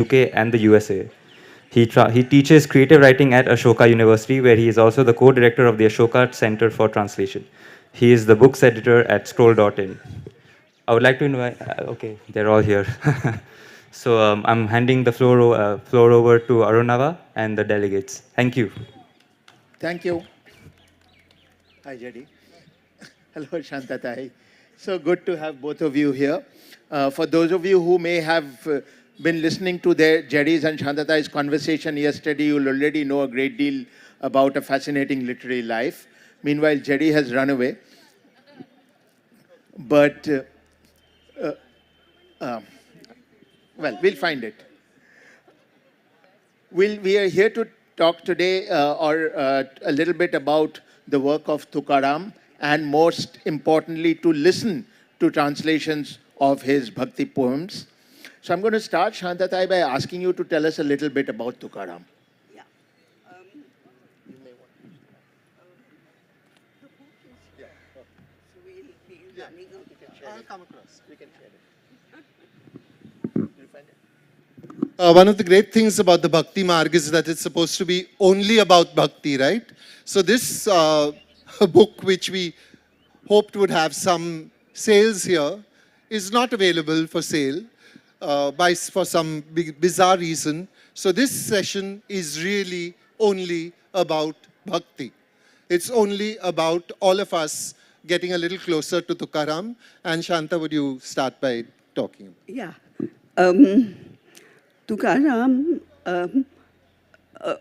UK and the USA. He teaches creative writing at Ashoka University, where he is also the co-director of the Ashoka Center for Translation. He is the books editor at Scroll.in. I would like to invite, okay, they're all here. So I'm handing the floor over to Arunava and the delegates. Thank you. Thank you. Hi, Jedi. Hello, Shanta. So good to have both of you here. For those of you who may have been listening to Jedi's and Shantata's conversation yesterday, you'll already know a great deal about a fascinating literary life. Meanwhile, Jedi has run away. But, well, we'll find it. We are here to talk today a little bit about the work of Tukaram, and most importantly, to listen to translations of his Bhakti poems. So I'm going to start, Shantatai, by asking you to tell us a little bit about Tukaram. Yeah. I'll come across. We can share it. One of the great things about the Bhakti Marg is that it's supposed to be only about Bhakti, right? So this book, which we hoped would have some sales here, is not available for sale for some bizarre reason. So this session is really only about Bhakti. It's only about all of us getting a little closer to Tukaram. And Shanta, would you start by talking? Yeah. Tukaram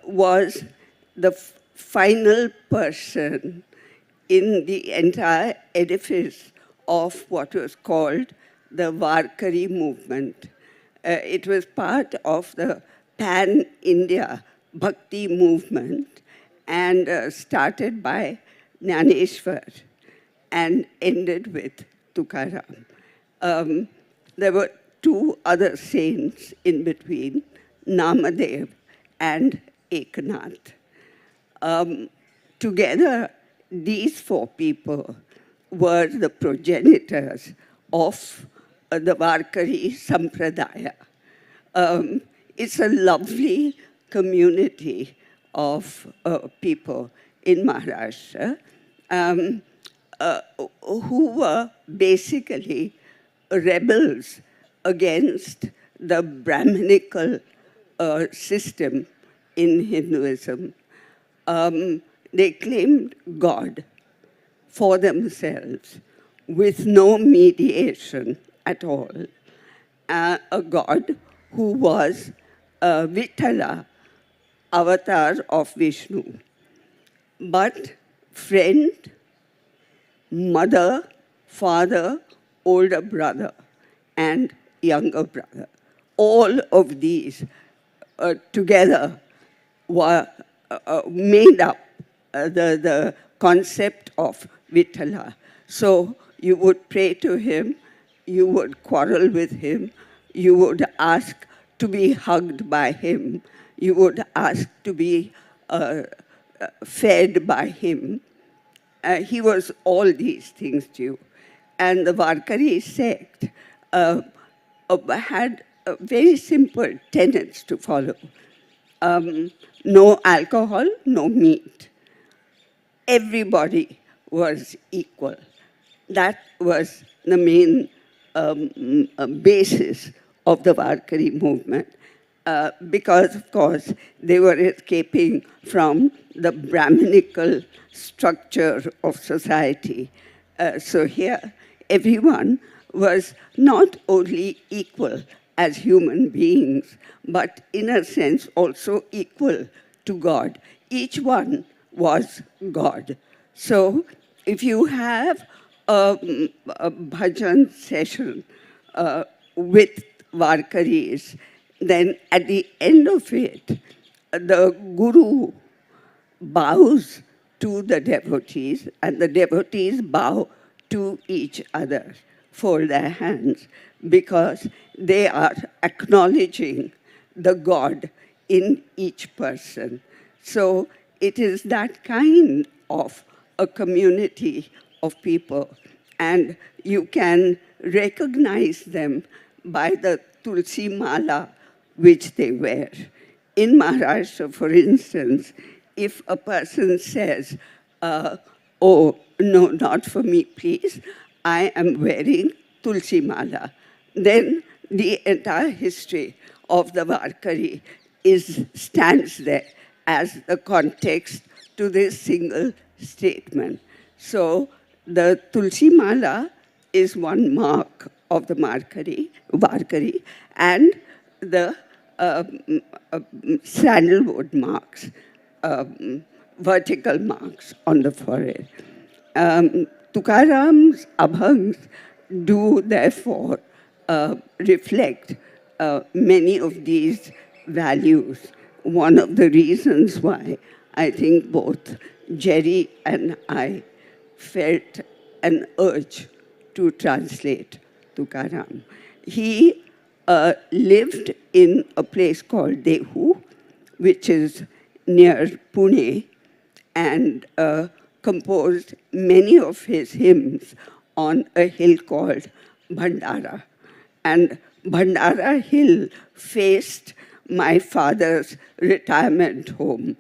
was the final person in the entire edifice of what was called the Varkari movement. It was part of the pan-India Bhakti movement and started by Jnaneshwar and ended with Tukaram. There were two other saints in between, Namadev and Eknath. Together, these four people were the progenitors of the Varkari Sampradaya. It's a lovely community of people in Maharashtra who were basically rebels against the Brahminical system in Hinduism. They claimed God for themselves with no mediation at all. A God who was Vithala, avatar of Vishnu. But friend, mother, father, older brother, and younger brother. All of these together were made up the concept of Vithala. So you would pray to him, you would quarrel with him, you would ask to be hugged by him, you would ask to be fed by him. He was all these things to you. And the Varkari sect had very simple tenets to follow. No alcohol, no meat. Everybody was equal. That was the main basis of the Varkari movement. Because, of course, they were escaping from the Brahminical structure of society. So here, everyone was not only equal as human beings, but in a sense also equal to God. Each one was God. So if you have a bhajan session with Varkaris, then at the end of it, the guru bows to the devotees, and the devotees bow to each other, fold their hands, because they are acknowledging the God in each person. So it is that kind of a community of people, and you can recognize them by the Tulsi Mala which they wear. In Maharashtra, for instance, if a person says, oh, no, not for me, please, I am wearing tulsi mala, then the entire history of the Varkari stands there as the context to this single statement. So the tulsi mala is one mark of the Varkari, and the sandalwood marks, vertical marks on the forehead. Tukaram's abhangs do therefore reflect many of these values. One of the reasons why I think both Jerry and I felt an urge to translate Tukaram. He lived in a place called Dehu, which is near Pune, and composed many of his hymns on a hill called Bhandara. And Bhandara Hill faced my father's retirement home.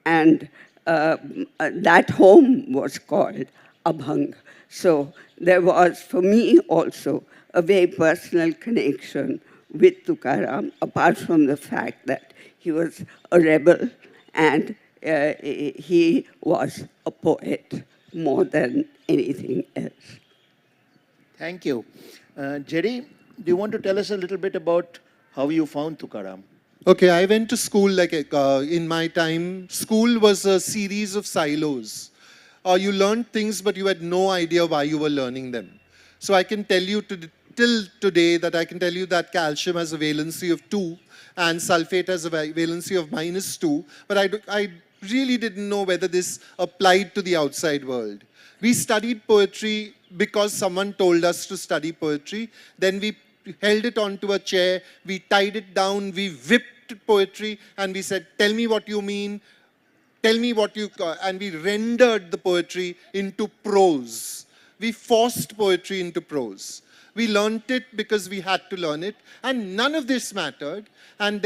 And that home was called Abhang. So there was, for me also, a very personal connection with Tukaram, apart from the fact that he was a rebel and he was a poet more than anything else. Thank you. Jerry, do you want to tell us a little bit about how you found Tukaram? Okay, I went to school like in my time. School was a series of silos. You learned things, but you had no idea why you were learning them. So I can tell you till today that I can tell you that calcium has a valency of 2 and sulfate has a valency of -2. But I really didn't know whether this applied to the outside world. We studied poetry because someone told us to study poetry. Then we held it onto a chair, we tied it down, we whipped poetry, and we said, tell me what you mean, tell me what you... And we rendered the poetry into prose. We forced poetry into prose. We learnt it because we had to learn it, and none of this mattered. And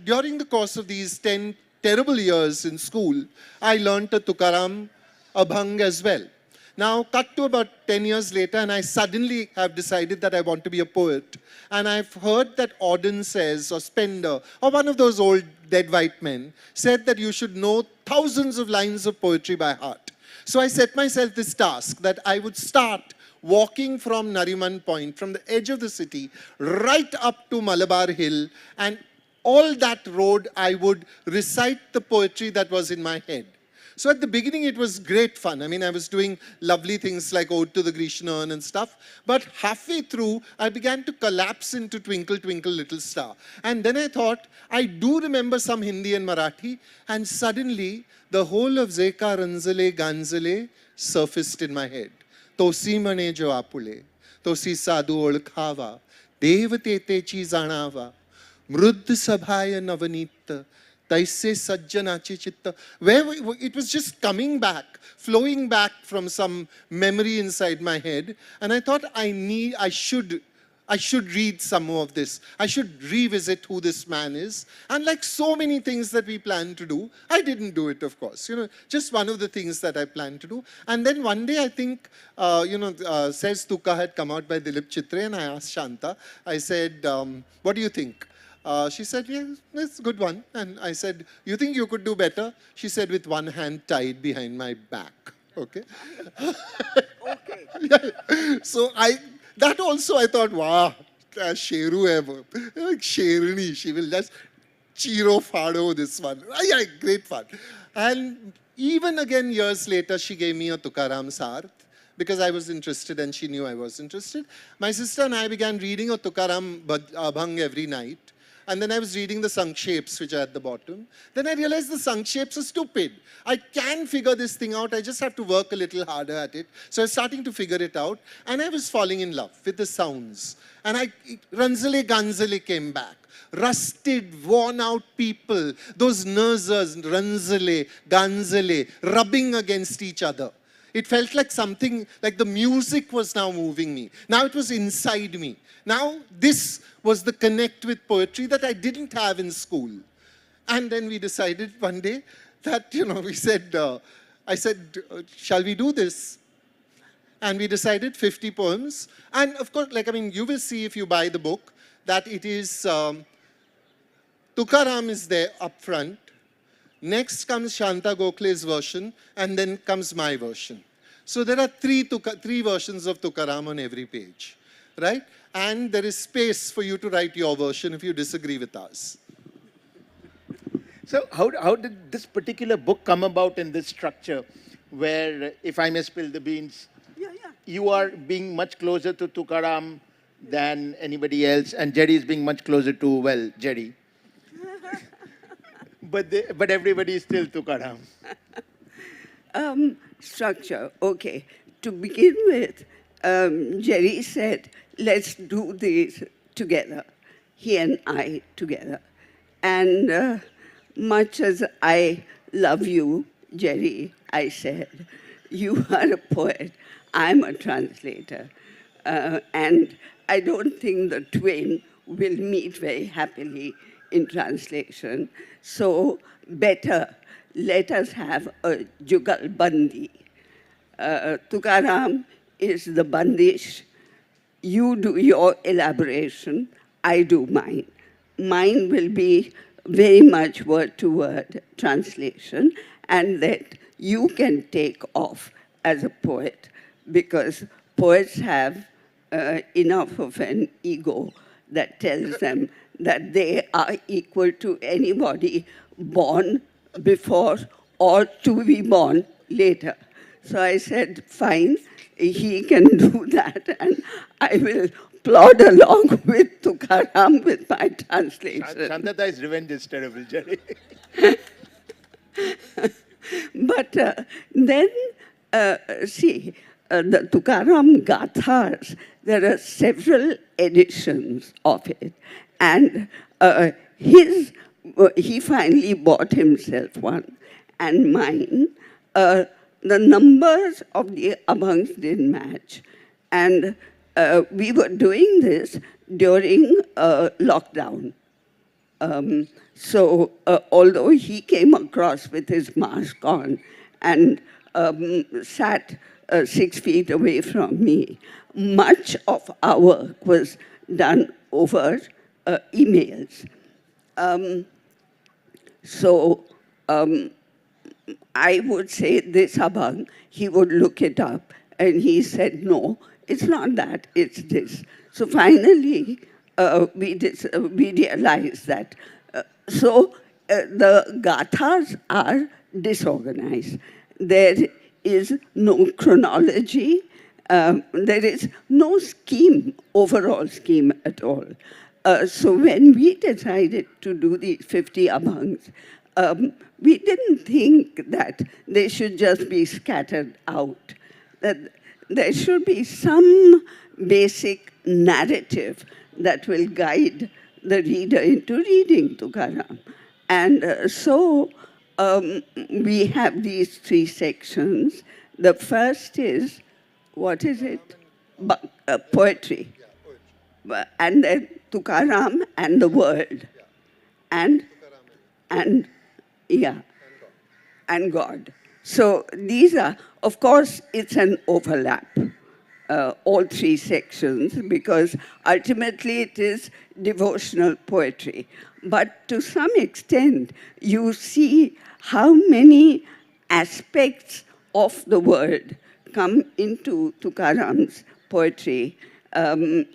during the course of these 10 terrible years in school, I learnt a Tukaram Abhang as well. Now, cut to about 10 years later, and I suddenly have decided that I want to be a poet. And I've heard that Auden says, or Spender, or one of those old dead white men, said that you should know thousands of lines of poetry by heart. So I set myself this task that I would start walking from Nariman Point, from the edge of the city, right up to Malabar Hill, and all that road I would recite the poetry that was in my head. So at the beginning, it was great fun. I mean, I was doing lovely things like Ode to the Grecian Urn and stuff. But halfway through, I began to collapse into Twinkle, Twinkle, Little Star. And then I thought, I do remember some Hindi and Marathi. And suddenly, the whole of Zeka Ranzale Ganzale surfaced in my head. Tosi mane jo apule, tosi sadhu olkhava, devate techi zanava, mrudd sabhaya navanita, taise sajjanachi chitta. Where it was just coming back, flowing back from some memory inside my head. And I thought I should read some more of this. I should revisit who this man is. And like so many things that we plan to do, I didn't do it, of course. Just one of the things that I planned to do. And then one day I think, Says Tuka had come out by Dilip Chitre, and I asked Shanta, I said, what do you think? She said, yeah, that's a good one. And I said, you think you could do better? She said, with one hand tied behind my back. Okay? Okay. Yeah. So that also I thought, wow, Sheru ever. Like Sheruni, she will just chiro fado this one. Yeah, great fun. And even again years later, she gave me a Tukaram Sarth because I was interested and she knew I was interested. My sister and I began reading a Tukaram Abhang every night. And then I was reading the Sankshapes, which are at the bottom. Then I realized the Sankshapes are stupid. I can figure this thing out. I just have to work a little harder at it. So I was starting to figure it out. And I was falling in love with the sounds. And Ranzale Ganzale came back. Rusted, worn out people. Those nursers, Ranzale, Ganzale, rubbing against each other. It felt like something, like the music was now moving me. Now it was inside me. Now this was the connect with poetry that I didn't have in school. And then we decided one day that, we said, I said, shall we do this? And we decided 50 poems. And of course, you will see if you buy the book that it is, Tukaram is there up front. Next comes Shanta Gokhale's version, and then comes my version. So there are three versions of Tukaram on every page, right? And there is space for you to write your version if you disagree with us. So how did this particular book come about in this structure where, if I may spill the beans, you are being much closer to Tukaram than anybody else, and Jerry is being much closer to, well, Jerry. But everybody is still Tukaram. Structure, okay. To begin with, Jerry said, let's do this together, he and I together. And much as I love you, Jerry, I said, you are a poet, I'm a translator. And I don't think the twain will meet very happily in translation. So better, let us have a jugal bandi. Tukaram is the bandish. You do your elaboration, I do mine. Mine will be very much word-to-word translation, and that you can take off as a poet, because poets have enough of an ego that tells them that they are equal to anybody born before or to be born later. So I said, fine, he can do that, and I will plod along with Tukaram with my translation. Shantata's revenge is terrible, Jerry. But then, see, the Tukaram Gathas, there are several editions of it. And he finally bought himself one. And mine, the numbers of the abhangs didn't match. And we were doing this during lockdown. So although he came across with his mask on and sat 6 feet away from me, much of our work was done over emails. So I would say this abhang, he would look it up, and he said, no, it's not that, it's this. So finally, we realized that. So the gathas are disorganized. There is no chronology. There is no scheme, overall scheme at all. So when we decided to do the 50 abhangs, we didn't think that they should just be scattered out. That there should be some basic narrative that will guide the reader into reading Tukaram. And so we have these 3 sections. The first is, what is it? Poetry. And then Tukaram and the world. And God. So these are, of course, it's an overlap, all 3 sections, because ultimately it is devotional poetry. But to some extent, you see how many aspects of the world come into Tukaram's poetry. And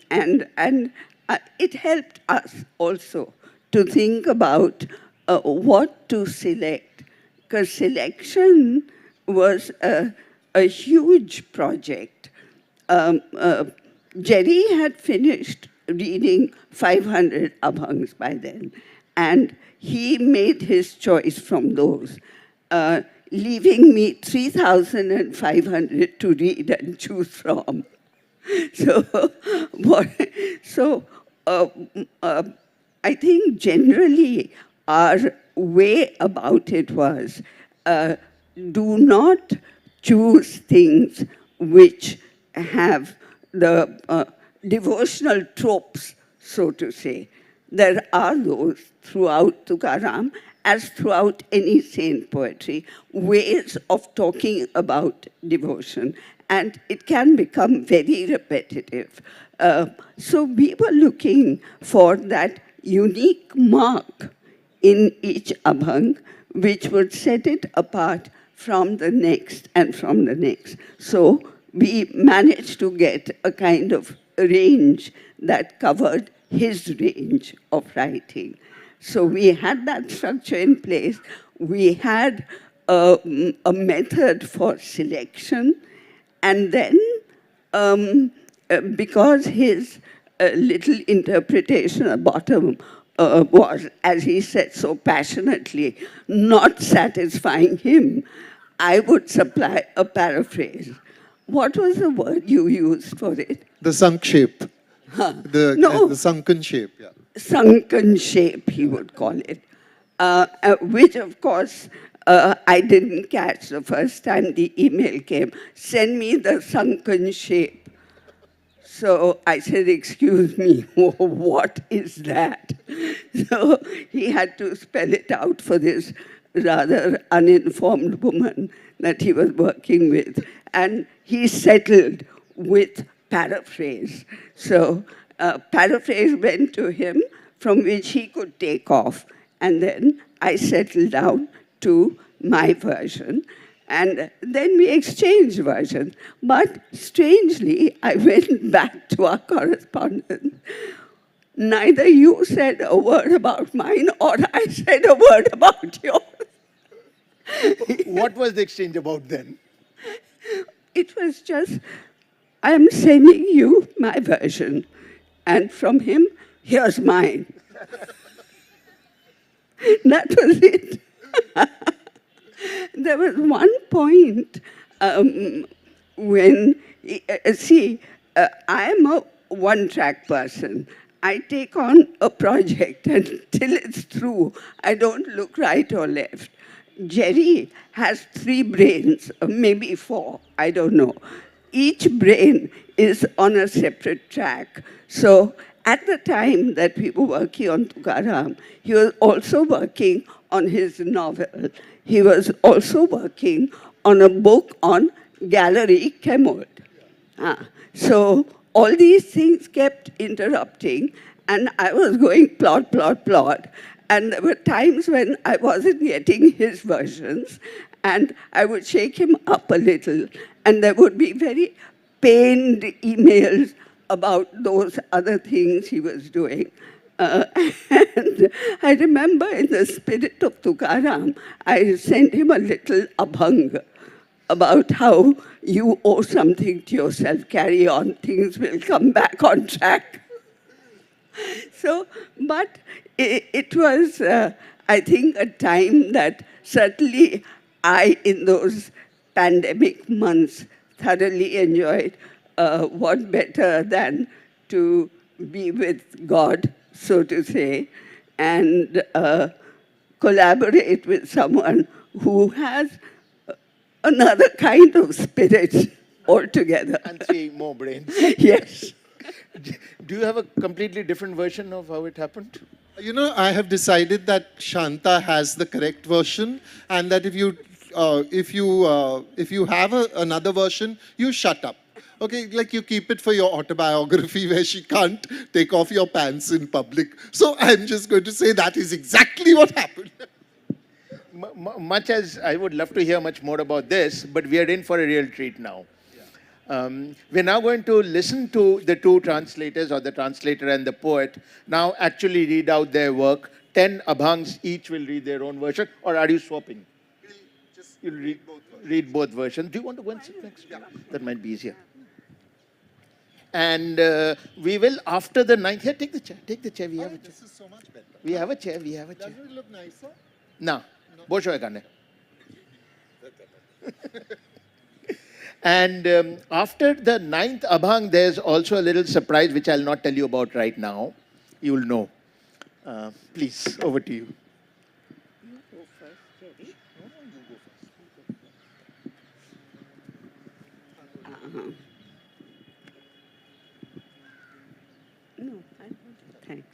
it helped us also to think about what to select, because selection was a huge project. Jerry had finished reading 500 abhangs by then, and he made his choice from those, leaving me 3,500 to read and choose from. So I think generally our way about it was, do not choose things which have the devotional tropes, so to say. There are those throughout Tukaram, as throughout any saint poetry, ways of talking about devotion, and it can become very repetitive. So we were looking for that unique mark in each abhang, which would set it apart from the next and from the next. So we managed to get a kind of range that covered his range of writing. So we had that structure in place. We had a method for selection, and then because his little interpretation at the bottom was, as he said so passionately, not satisfying him, I would supply a paraphrase. What was the word you used for it? The sunk shape. No. The sunken shape, yeah. Sunken shape, he would call it, which, of course, I didn't catch the first time the email came. Send me the sunken shape. So I said, excuse me, what is that? So he had to spell it out for this rather uninformed woman that he was working with. And he settled with paraphrase. So paraphrase went to him, from which he could take off. And then I settled down to my version. And then we exchanged versions. But strangely, I went back to our correspondence. Neither you said a word about mine, or I said a word about yours. What was the exchange about then? It was just, I am sending you my version. And from him, here's mine. That was it. There was one point when, I'm a one-track person. I take on a project, and till it's through, I don't look right or left. Jerry has 3 brains, or maybe 4, I don't know. Each brain is on a separate track. So at the time that we were working on Tukaram, he was also working on his novel. He was also working on a book on gallery Kemold. So all these things kept interrupting, and I was going plot, plot, plot. And there were times when I wasn't getting his versions, and I would shake him up a little, and there would be very pained emails about those other things he was doing. And I remember, in the spirit of Tukaram, I sent him a little abhang about how you owe something to yourself, carry on, things will come back on track. So, but it was, I think, a time that certainly I, in those pandemic months, thoroughly enjoyed. What better than to be with God, so to say, and collaborate with someone who has another kind of spirit altogether. And 3 more brains. Yes. Do you have a completely different version of how it happened? You know, I have decided that Shanta has the correct version, and that if you have another version, you shut up. Okay, like you keep it for your autobiography where she can't take off your pants in public. So I'm just going to say that is exactly what happened. Much as I would love to hear much more about this, but we are in for a real treat now. We're now going to listen to the 2 translators, or the translator and the poet, now actually read out their work. 10 abhangs each will read their own version, or are you swapping? You'll read both versions. Do you want to go and sit next? Yeah. That might be easier. And we will, after the 9th, here, take the chair, we have a chair. This is so much better. We have a chair. Doesn't it look nicer? No. Both are gone. And after the 9th abhang, there's also a little surprise which I'll not tell you about right now. You'll know. Please, over to you. You go first, Jerry. No, thanks.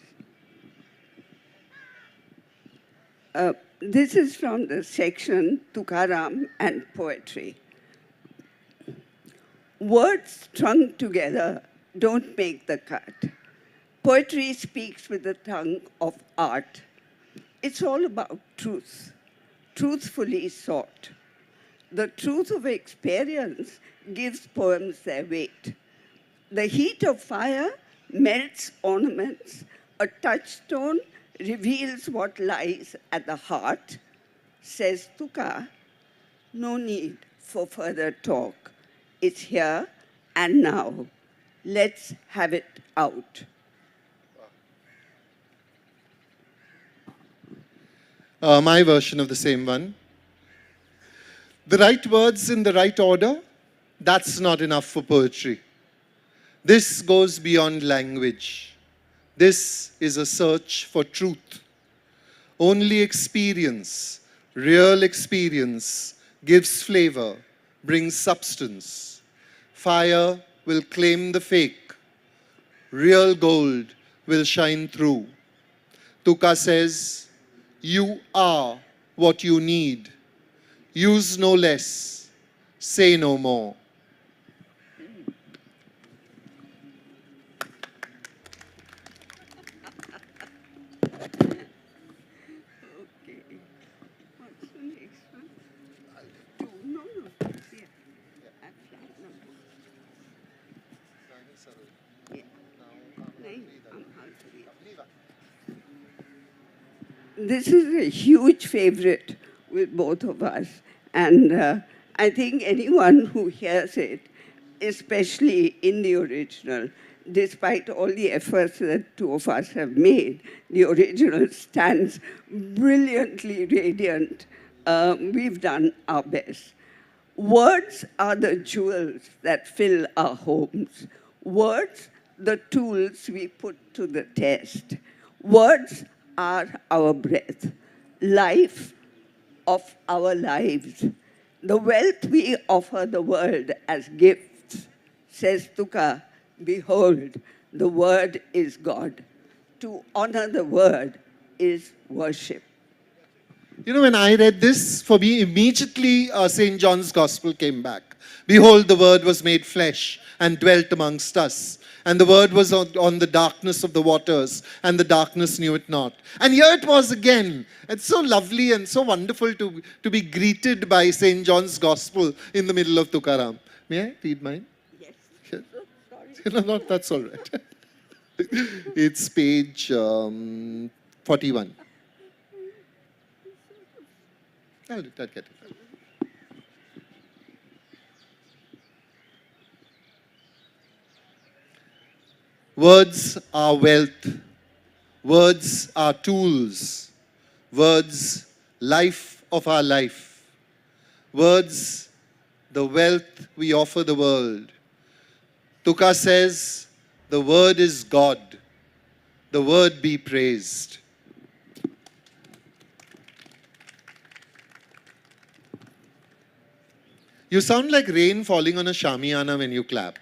This is from the section Tukaram and Poetry. Words strung together don't make the cut. Poetry speaks with the tongue of art. It's all about truth, truthfully sought. The truth of experience gives poems their weight. The heat of fire melts ornaments. A touchstone reveals what lies at the heart. Says Tuka, no need for further talk. It's here and now. Let's have it out. My version of the same one. The right words in the right order, that's not enough for poetry. This goes beyond language. This is a search for truth. Only experience, real experience, gives flavor, brings substance. Fire will claim the fake. Real gold will shine through. Tuka says, you are what you need. Use no less, say no more. Okay. What's the next one? Two. No. Here. At flat number. Yeah. This is a huge favorite with both of us. And I think anyone who hears it, especially in the original, despite all the efforts that two of us have made, the original stands brilliantly radiant. We've done our best. Words are the jewels that fill our homes. Words, the tools we put to the test. Words are our breath, life of our lives. The wealth we offer the world as gifts, says Tuka, behold, the word is God. To honor the word is worship. You know, when I read this, for me, immediately St. John's Gospel came back. Behold, the Word was made flesh and dwelt amongst us. And the Word was on the darkness of the waters, and the darkness knew it not. And here it was again. It's so lovely and so wonderful to be greeted by St. John's Gospel in the middle of Tukaram. May I read mine? Yes. Yeah. Sorry. No, that's all right. It's page 41. I'll get it. Words are wealth. Words are tools. Words, life of our life. Words, the wealth we offer the world. Tuka says, the word is God. The word be praised. You sound like rain falling on a shamiana when you clap.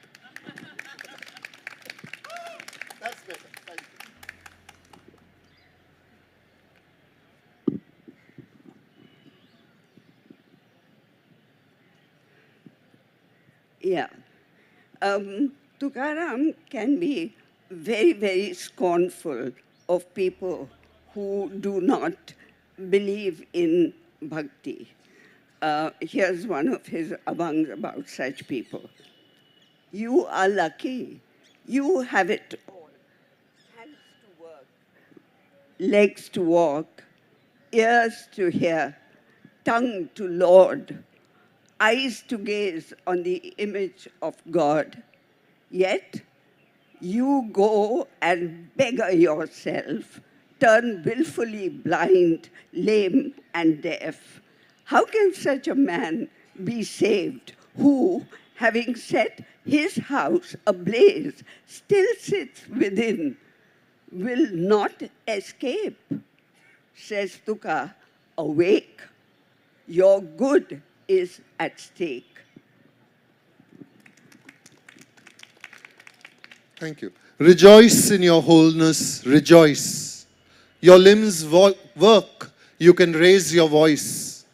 That's better. Thank you. Yeah. Tukaram can be very, very scornful of people who do not believe in Bhakti. Here's one of his abangs about such people. You are lucky. You have it all. Hands to work, legs to walk, ears to hear, tongue to laud, eyes to gaze on the image of God. Yet, you go and beggar yourself, turn willfully blind, lame, and deaf. How can such a man be saved who, having set his house ablaze, still sits within, will not escape? Says Tuka, awake, your good is at stake. Thank you. Rejoice in your wholeness, rejoice. Your limbs work, you can raise your voice.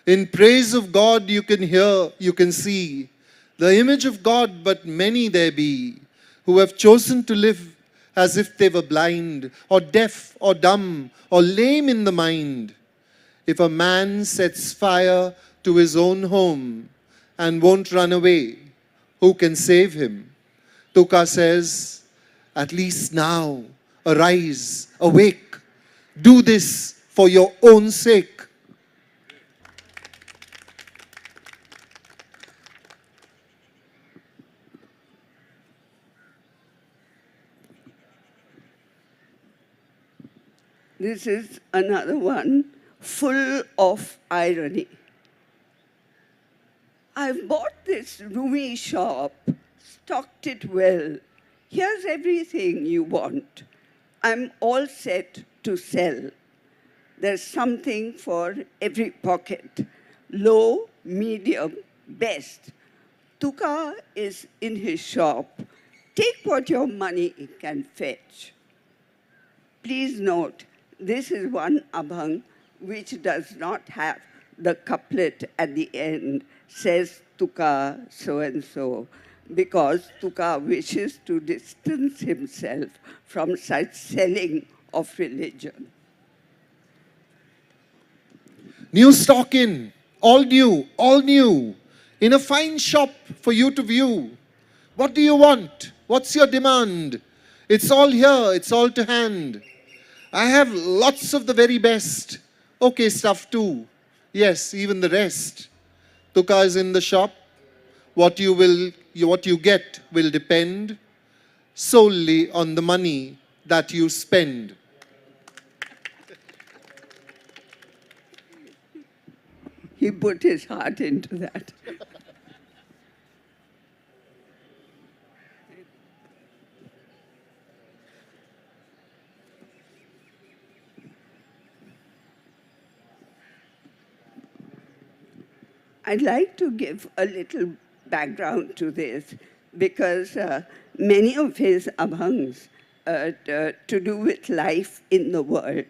In praise of God you can hear, you can see. The image of God, but many there be, who have chosen to live as if they were blind, or deaf, or dumb, or lame in the mind. If a man sets fire to his own home and won't run away, who can save him? Tuka says, at least now, arise, awake, do this for your own sake. This is another one full of irony. I've bought this roomy shop, stocked it well. Here's everything you want. I'm all set to sell. There's something for every pocket. Low, medium, best. Tuka is in his shop. Take what your money can fetch. Please note, this is one abhang which does not have the couplet at the end, says Tuka so-and-so, because Tuka wishes to distance himself from such selling of religion. New stock in, all new, in a fine shop for you to view. What do you want? What's your demand? It's all here, it's all to hand. I have lots of the very best. Okay stuff too. Yes, even the rest. Tuka is in the shop. What you get will depend solely on the money that you spend. He put his heart into that. I'd like to give a little background to this because many of his abhangs to do with life in the world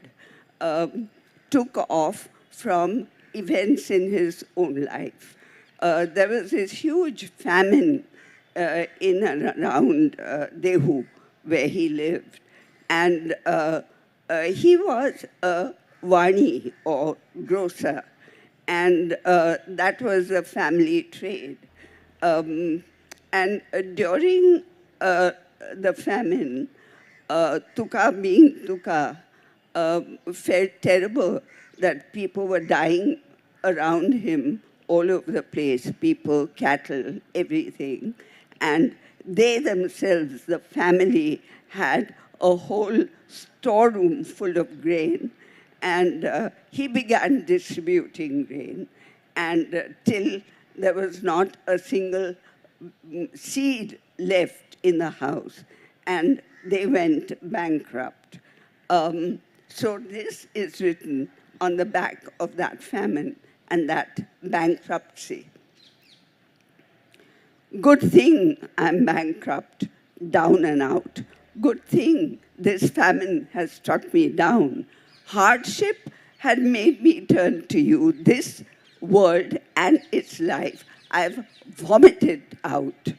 took off from events in his own life. There was this huge famine in and around Dehu, where he lived. And he was a wani, or grocer, and that was a family trade. And during the famine, Tuka being Tuka, felt terrible that people were dying around him all over the place, people, cattle, everything. And they themselves, the family, had a whole storeroom full of grain. And he began distributing grain, and till there was not a single seed left in the house, and they went bankrupt. So this is written on the back of that famine and that bankruptcy. Good thing I'm bankrupt, down and out. Good thing this famine has struck me down. Hardship had made me turn to you. This world and its life I've vomited out.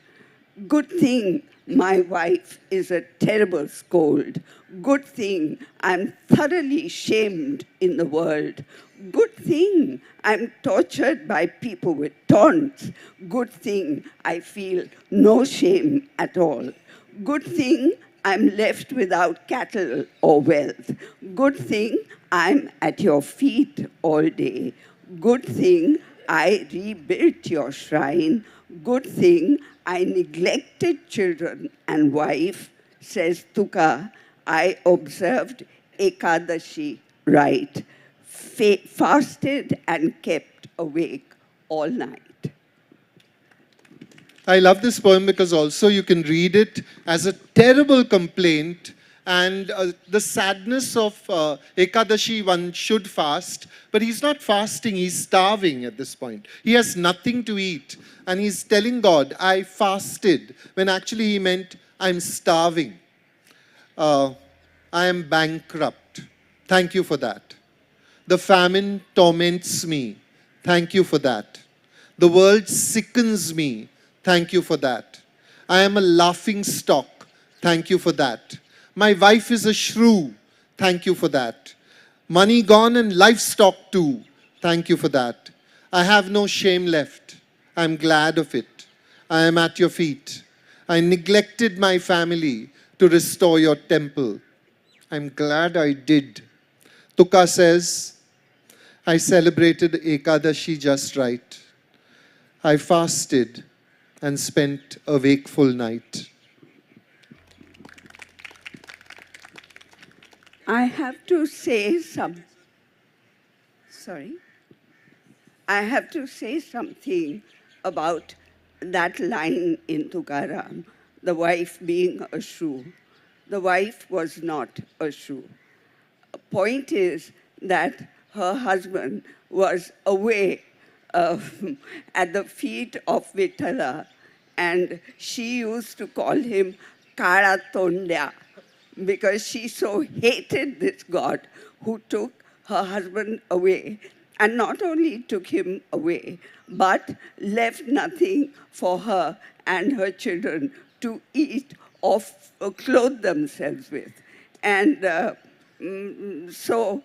Good thing my wife is a terrible scold. Good thing I'm thoroughly shamed in the world. Good thing I'm tortured by people with taunts. Good thing I feel no shame at all. Good thing I'm left without cattle or wealth. Good thing I'm at your feet all day. Good thing I rebuilt your shrine. Good thing I neglected children and wife, says Tuka. I observed Ekadashi right, fasted and kept awake all night. I love this poem because also you can read it as a terrible complaint, and the sadness of Ekadashi, one should fast, but he's not fasting, he's starving at this point. He has nothing to eat, and he's telling God, I fasted, when actually he meant, I'm starving. I am bankrupt. Thank you for that. The famine torments me. Thank you for that. The world sickens me. Thank you for that. I am a laughing stock. Thank you for that. My wife is a shrew. Thank you for that. Money gone and livestock too. Thank you for that. I have no shame left. I'm glad of it. I am at your feet. I neglected my family to restore your temple. I'm glad I did. Tuka says, I celebrated Ekadashi just right. I fasted and spent a wakeful night. I have to say sorry. I have to say something about that line in Tukaram, the wife being a shrew. The wife was not a shrew. Point is that her husband was away at the feet of Vithala, and she used to call him Karatondya because she so hated this god who took her husband away, and not only took him away, but left nothing for her and her children to eat or clothe themselves with. And so,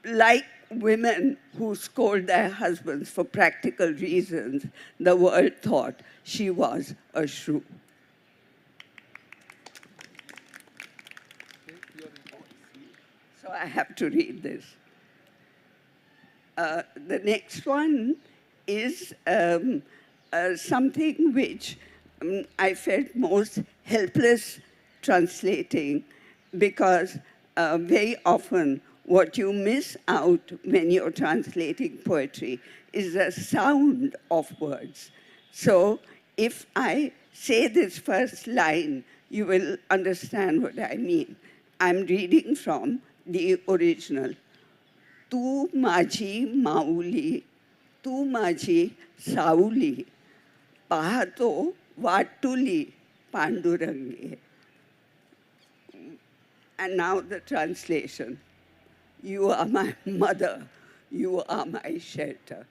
like women who scold their husbands for practical reasons, the world thought she was a shrew. So I have to read this. The next one is something which I felt most helpless translating, because very often what you miss out when you're translating poetry is the sound of words. So if I say this first line, you will understand what I mean. I'm reading from the original. Tu माझी माऊली, tu माझी सावली, पाहतो वाटुली पांडुरंगे. And now the translation. You are my mother, you are my shelter.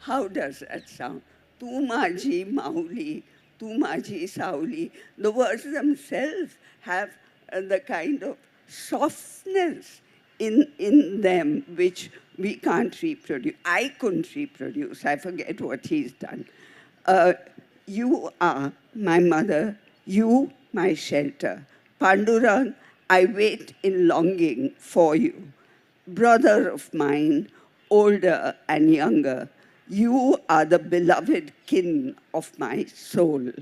How does that sound? Tu माझी माऊली, tu माझी सावली. The words themselves have the kind of softness in them which we can't reproduce. I couldn't reproduce. I forget what he's done. You are my mother, you my shelter. Pandurang, I wait in longing for you. Brother of mine, older and younger, you are the beloved kin of my soul.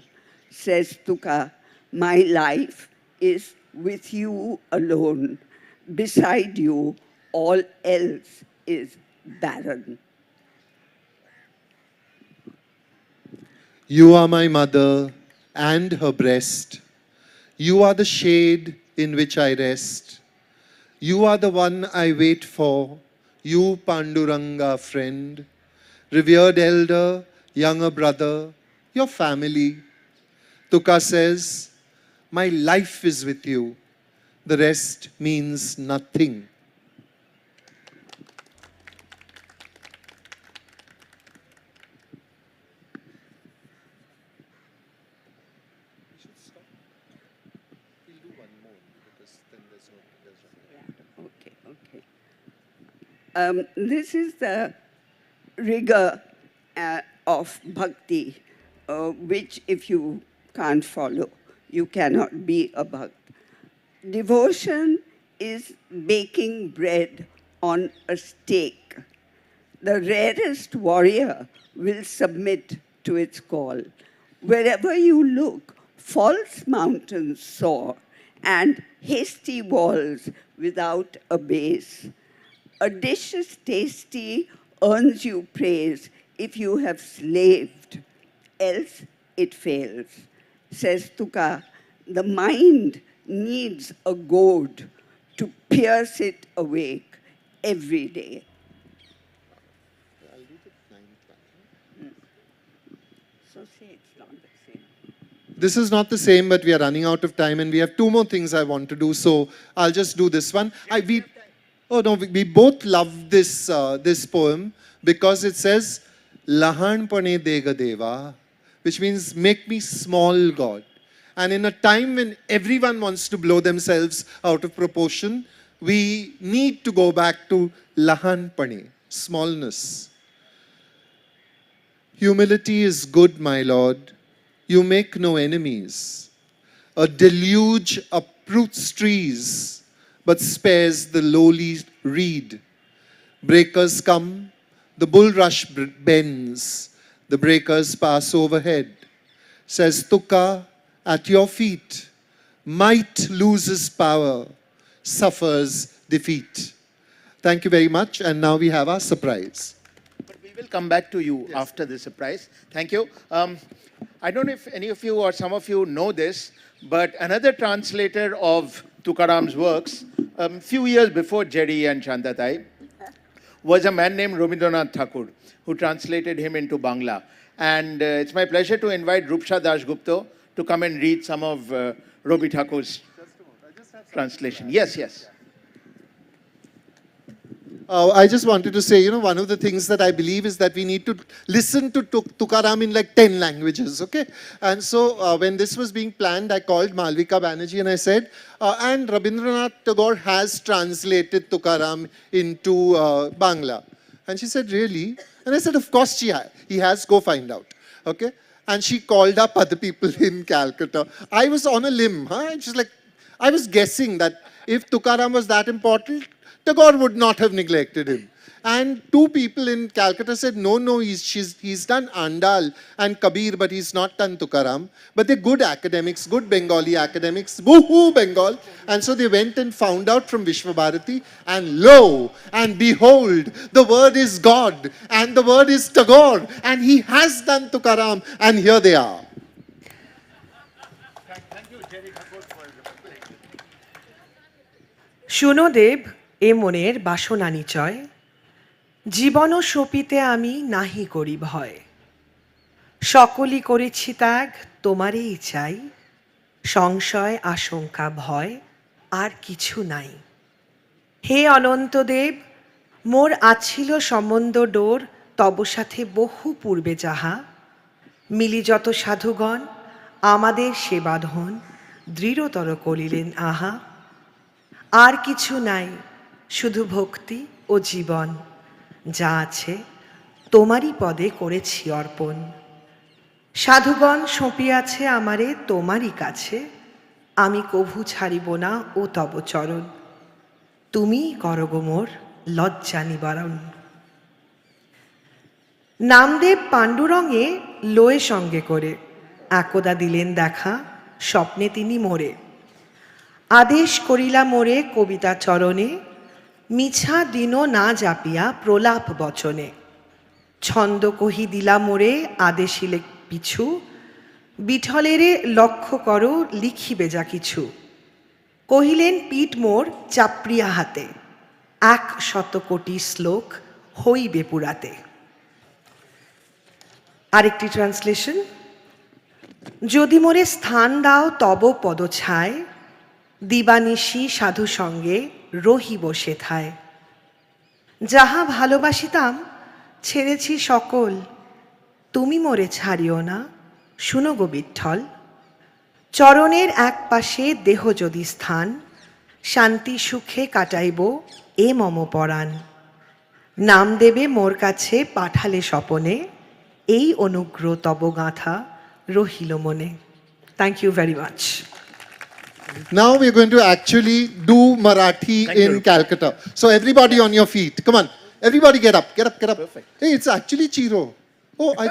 Says Tuka, my life is with you alone. Beside you, all else is barren. You are my mother and her breast. You are the shade in which I rest. You are the one I wait for, you Panduranga friend, revered elder, younger brother, your family. Tuka says, my life is with you. The rest means nothing. This is the rigor of bhakti, which if you can't follow, you cannot be a bhakt. Devotion is baking bread on a stake. The rarest warrior will submit to its call. Wherever you look, false mountains soar and hasty walls without a base. A dish is tasty, earns you praise if you have slaved, else it fails. Says Tuka, the mind needs a goad to pierce it awake every day. So say it's not the same. this is not the same, but we are running out of time, and we have 2 more things I want to do. So I'll just do this one. We both love this poem because it says, "Lahanpane dega deva," which means make me small, God. And in a time when everyone wants to blow themselves out of proportion, we need to go back to Lahanpane, smallness. Humility is good, my Lord. You make no enemies. A deluge uproots trees, but spares the lowly reed. Breakers come, the bulrush bends, the breakers pass overhead. Says Tuka, at your feet, might loses power, suffers defeat. Thank you very much, and now we have our surprise. But we will come back to you after the surprise. Thank you. I don't know if any of you or some of you know this, but another translator of Tukaram's works, a few years before Jerry and Shanta was a man named Rabindranath Tagore, who translated him into Bangla. And it's my pleasure to invite Ruupsha Dasguupta to come and read some of Robi Thakur's translation. Yes, yes. I just wanted to say, one of the things that I believe is that we need to listen to Tukaram in like 10 languages, okay? And so when this was being planned, I called Malvika Banerjee and I said, and Rabindranath Tagore has translated Tukaram into Bangla. And she said, really? And I said, of course he has, go find out, okay? And she called up other people in Calcutta. I was on a limb, huh? She's like, I was guessing that if Tukaram was that important, Tagore would not have neglected him. And 2 people in Calcutta said, no, he's done Andal and Kabir, but he's not done Tukaram. But they're good academics, good Bengali academics, woohoo Bengal. And so they went and found out from Vishwabharati, and lo and behold, the word is God, and the word is Tagore, and he has done Tukaram, and here they are. শুনো দেব এ মনের বাসনা নিচয়, জীবন সপিতে আমি নাহি করি ভয়, সকলই করেছি ত্যাগ তোমারই চাই, সংশয় আশঙ্কা ভয় আর কিছু নাই। হে অনন্ত দেব, মোর আছিল সম্বন্ধ ডোর তব সাথে বহু পূর্বে যাহা, মিলি যত সাধুগণ আমাদের সে বাঁধন দৃঢ়তর করিলেন আহা। আর কিছু নাই, শুধু ভক্তি ও জীবন, যা আছে তোমারই পদে করেছি অর্পণ। সাধুগণ সঁপিয়াছে আমারে তোমারই কাছে, আমি কভু ছাড়িব না ও তব চরণ, তুমিই করো গো মোর লজ্জা নিবারণ। নামদেব পাণ্ডুরঙে লোয়ে সঙ্গে করে একদা দিলেন দেখা, স্বপ্নে তিনি মোরে। আদেশ করিলা মোরে কবিতা চরণে, মিছা দিন না জাপিয়া প্রলাপ বচনে। ছন্দ কহি দিলা মোরে আদেশিলে পিছু, বিঠলেরে লক্ষ্য করো লিখিবে যা কিছু। কহিলেন পিঠ মোর চাপড়িয়া হাতে, 100 কোটি শ্লোক হইবে পুরাতে। আরেকটি ট্রান্সলেশন। যদি মোরে স্থান দাও তব পদছায়, দিবানিশি সাধু সঙ্গে রহিব সেথায়। যাহা ভালোবাসিতাম ছেড়েছি সকল, তুমি মোরে ছাড়িও না শুনো গো বিঠল। চরণের এক পাশে দেহ যদি স্থান, শান্তি সুখে কাটাইব এ মম পরাণ। নাম দেবে মোর কাছে পাঠালে স্বপনে, এই অনুগ্রহ তব গাঁথা রহিল মনে। Thank you very much. Now we're going to actually do Marathi in Calcutta. So everybody on your feet. Come on. Everybody get up. Get up. Get up. Perfect. Hey, it's actually Chiro. Oh, I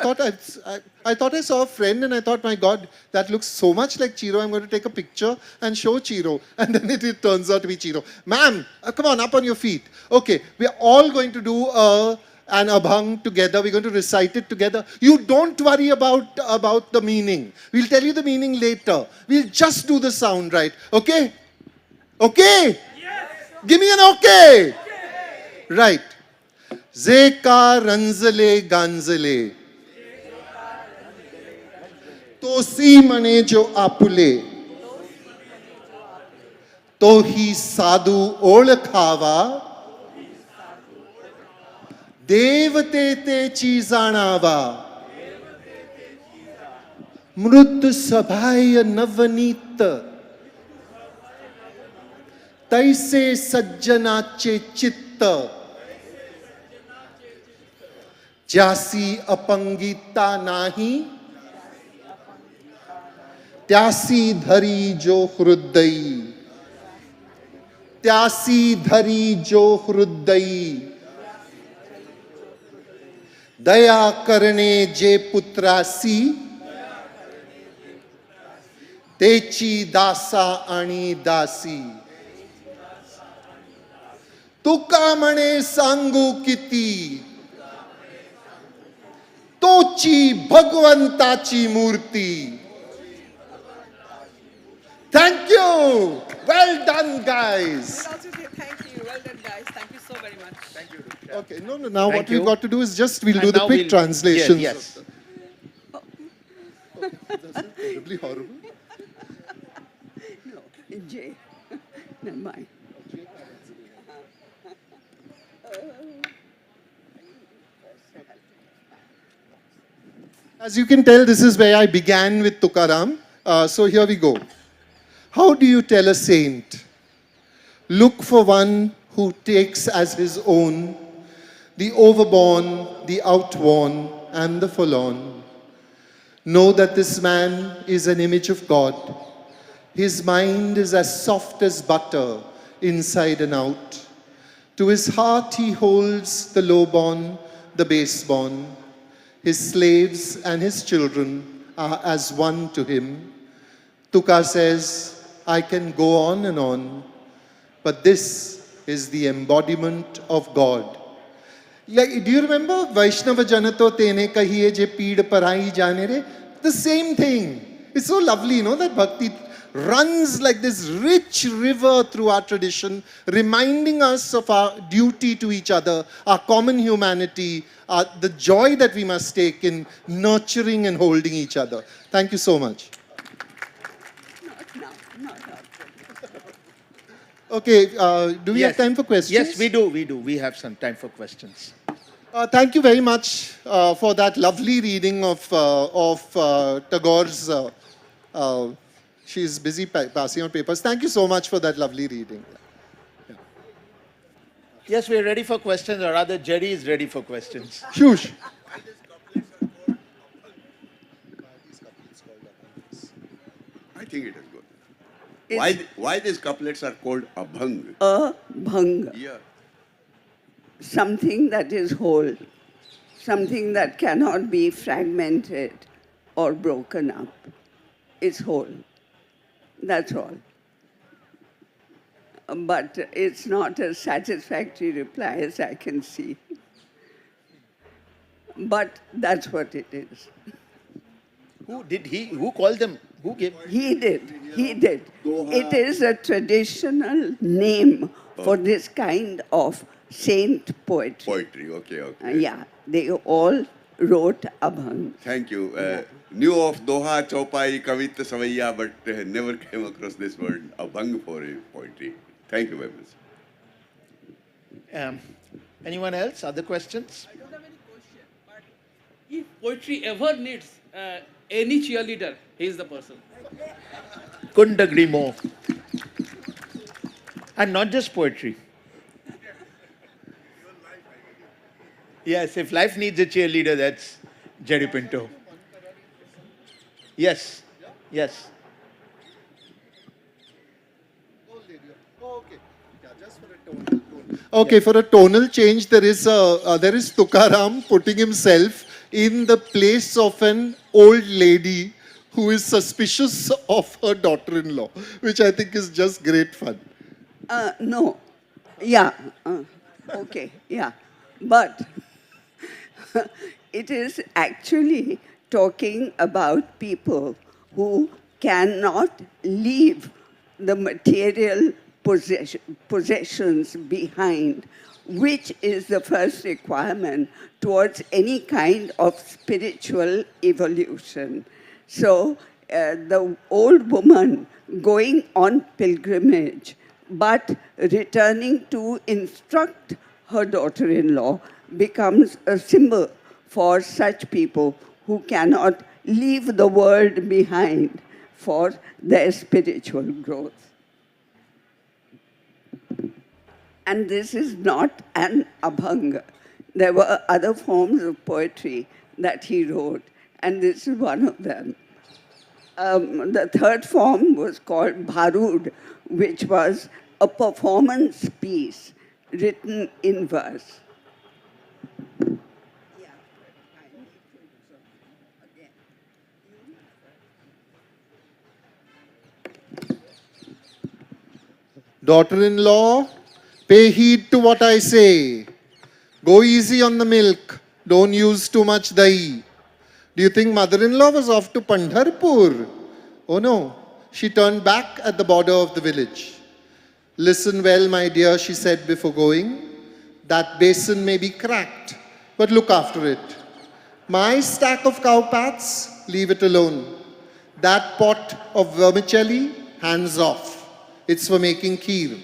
thought I saw a friend and I thought, my God, that looks so much like Chiro. I'm going to take a picture and show Chiro. And then it turns out to be Chiro. Ma'am, come on, up on your feet. Okay, we're all going to do an abhang together. We're going to recite it together. You don't worry about the meaning. We'll tell you the meaning later. We'll just do the sound right. Okay? Okay? Yes. Give me an okay. Right. Zeka ranzale ganzale. तोसी मने जो आपुले तो ही साधू ओळखावा देवते तेची जाणावा मृद सभाय नवनीत तैसे सज्जनाचे चित्त ज्यासी अपंगिता नाही त्यासी धरी जो हृदयी त्यासी धरी जो हृदयी दया करणे जे पुत्रासी तेची दासा आणि दासी तुका म्हणे सांगू किती तोची भगवंताची मूर्ती. Thank you. Well done, guys. Also say thank you. Well done, guys. Thank you so very much. Thank you. Okay, no. Now Thank what we've you. got to do is just we'll And do the now quick we'll- translations. Yes. That's terribly horrible. No, Jay. Never mind. As you can tell, this is where I began with Tukaram. So here we go. How do you tell a saint? Look for one who takes as his own the overborne, the outworn, and the forlorn. Know that this man is an image of God. His mind is as soft as butter, inside and out. To his heart he holds the lowborn, the baseborn. His slaves and his children are as one to him. Tuka says, I can go on and on, but this is the embodiment of God. Like, do you remember Vaishnava Janato Tene Kahiye Je Peed Parai Jane Re? The same thing. It's so lovely, you know, that Bhakti runs like this rich river through our tradition, reminding us of our duty to each other, our common humanity, the joy that we must take in nurturing and holding each other. Thank you so much. Not Okay, do we have Yes. time for questions? Yes, we do. We have some time for questions. Thank you very much for that lovely reading of Tagore's. She's busy passing on papers. Thank you so much for that lovely reading. Yes, we're ready for questions, or rather, Jerry is ready for questions. Shush. I think it is good. It's- Why these couplets are called abhang? Bhang, Yeah. something that is whole, something that cannot be fragmented or broken up, is whole. That's all. But it's not a satisfactory reply, as I can see. But that's what it is. Who called them? Who gave? He did. It is a traditional name for this kind of saint poetry. Poetry. Okay. Yeah, they all wrote Abhang. Thank you. Knew of Doha, Chaupai, Kavita, Savaiya, but never came across this word abhang for a poetry. Thank you very much. Anyone else? Other questions? I don't have any question, but if poetry ever needs any cheerleader, he is the person. Couldn't agree more. And not just poetry. Yes, if life needs a cheerleader, that's Jerry Pinto. Yes. Okay, for a tonal change, there is Tukaram putting himself in the place of an old lady who is suspicious of her daughter-in-law, which I think is just great fun. No. Yeah. Okay. Yeah. But it is actually talking about people who cannot leave the material possessions behind, which is the first requirement towards any kind of spiritual evolution. So the old woman going on pilgrimage, but returning to instruct her daughter-in-law becomes a symbol for such people who cannot leave the world behind for their spiritual growth. And this is not an abhanga. There were other forms of poetry that he wrote, and this is one of them. The third form was called Bharud, which was a performance piece written in verse. Daughter-in-law, pay heed to what I say. Go easy on the milk. Don't use too much dahi. Do you think mother-in-law was off to Pandharpur? Oh no, she turned back at the border of the village. Listen well, my dear, she said before going. That basin may be cracked, but look after it. My stack of cowpats, leave it alone. That pot of vermicelli, hands off. It's for making kheer.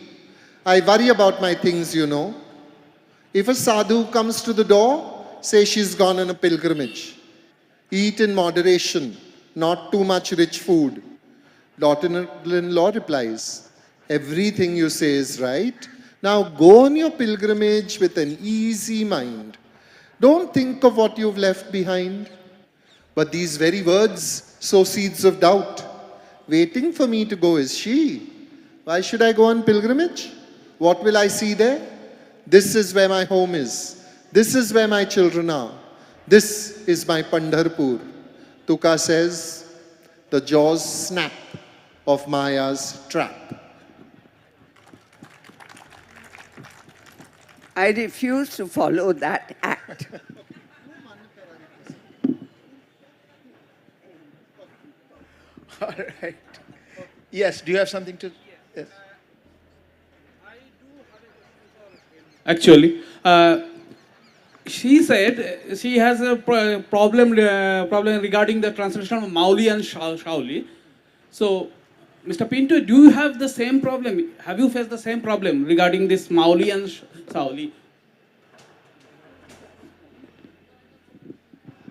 I worry about my things, you know. If a sadhu comes to the door, say she's gone on a pilgrimage. Eat in moderation, not too much rich food. Daughter-in-law replies, everything you say is right. Now go on your pilgrimage with an easy mind. Don't think of what you've left behind. But these very words sow seeds of doubt. Waiting for me to go is she. Why should I go on pilgrimage? What will I see there? This is where my home is. This is where my children are. This is my Pandharpur. Tuka says, the jaws snap of Maya's trap. I refuse to follow that act. All right. Yes, do you have something to? Yes. Actually, she said she has a problem regarding the translation of Mauli and Shauli. So, Mr. Pinto, do you have the same problem? Have you faced the same problem regarding this Mauli and Shauli?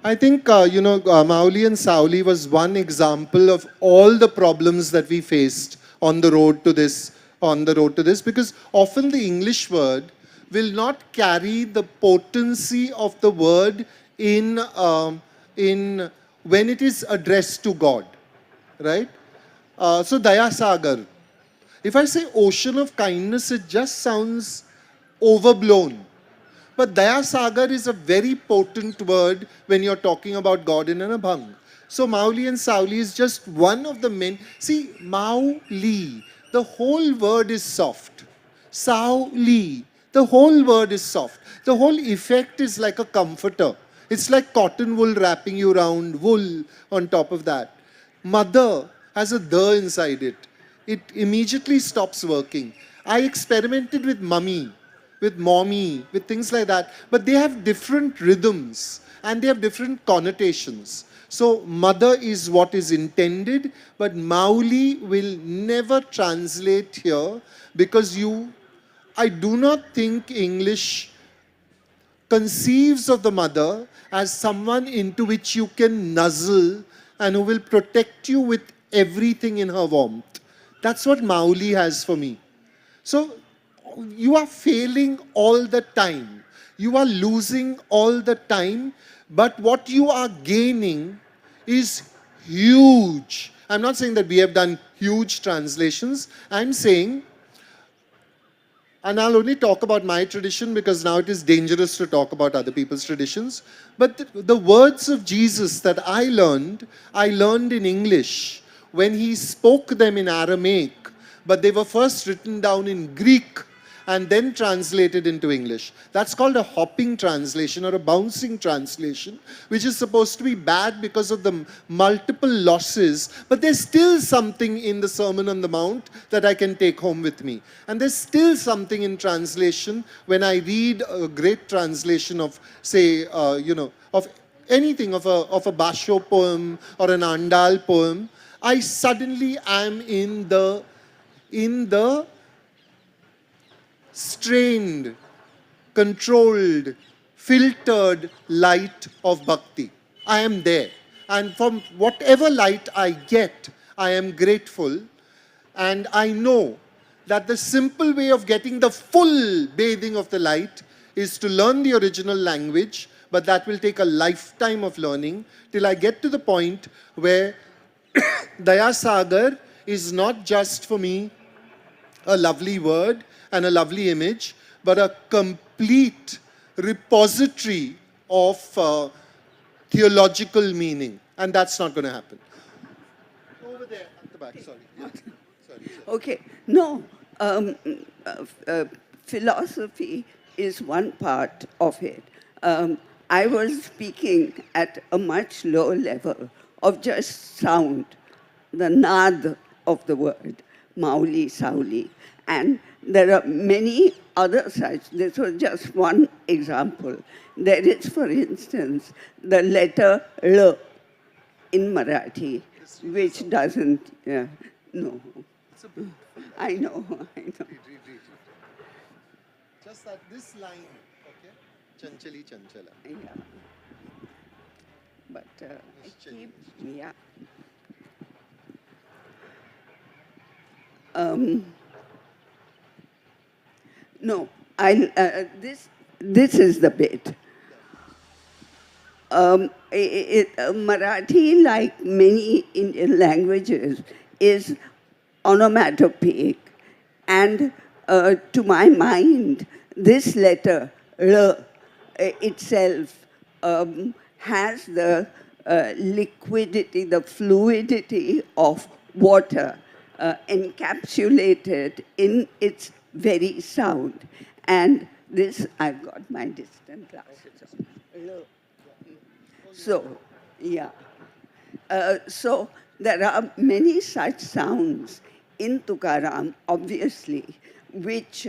I think, Mauli and Sauli was one example of all the problems that we faced on the road to this, because often the English word will not carry the potency of the word in when it is addressed to God, right? So Daya Sagar. If I say ocean of kindness, it just sounds overblown. But Daya Sagar is a very potent word when you're talking about God in an abhang. So Mauli and Sauli is just one of the men. See, Mauli, the whole word is soft. Sauli, the whole word is soft. The whole effect is like a comforter. It's like cotton wool wrapping you around, wool on top of that. Mother has a the inside it. It immediately stops working. I experimented with mummy, with mommy, with things like that. But they have different rhythms and they have different connotations. So mother is what is intended, but Mauli will never translate here because I do not think English conceives of the mother as someone into which you can nuzzle and who will protect you with everything in her warmth. That's what Mauli has for me. So you are failing all the time. You are losing all the time. But what you are gaining is huge. I'm not saying that we have done huge translations. I'm saying, and I'll only talk about my tradition because now it is dangerous to talk about other people's traditions. But the words of Jesus that I learned in English when he spoke them in Aramaic, but they were first written down in Greek and then translated into English. That's called a hopping translation or a bouncing translation, which is supposed to be bad because of the multiple losses, but there's still something in the Sermon on the Mount that I can take home with me. And there's still something in translation when I read a great translation of, say, of anything of a Basho poem or an Andal poem, I suddenly am in the strained, controlled, filtered light of bhakti. I am there. And from whatever light I get, I am grateful. And I know that the simple way of getting the full bathing of the light is to learn the original language, but that will take a lifetime of learning till I get to the point where Daya Sagar is not just for me a lovely word and a lovely image, but a complete repository of theological meaning. And that's not going to happen. Over there at the back, sorry. Yeah. Sorry. Okay, no, philosophy is one part of it. I was speaking at a much lower level of just sound, the nad of the word, Mauli, Sauli. And there are many other such. This was just one example. There is, for instance, the letter L in Marathi, which doesn't, no. I know. Read. Just that this line, okay? Chanchali Chanchala. Yeah. But I keep, yeah. No, this is the bit. Marathi, like many Indian languages, is onomatopoeic. And to my mind, this letter, L, itself has the liquidity, the fluidity of water encapsulated in its very sound. And this, I've got my distant glasses on. So, yeah. So there are many such sounds in Tukaram, obviously, which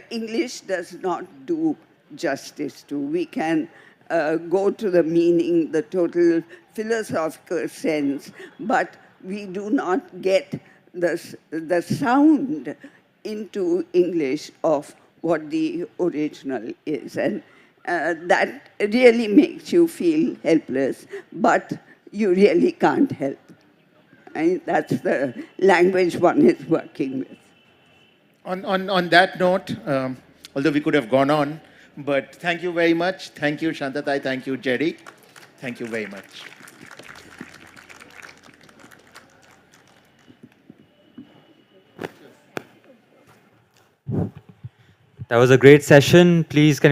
English does not do justice to. We can go to the meaning, the total philosophical sense, but we do not get the sound into English of what the original is. And that really makes you feel helpless, but you really can't help. And that's the language one is working with. On that note, although we could have gone on, but thank you very much. Thank you, Shantatai. Thank you, Jerry. Thank you very much. That was a great session. Please, can we have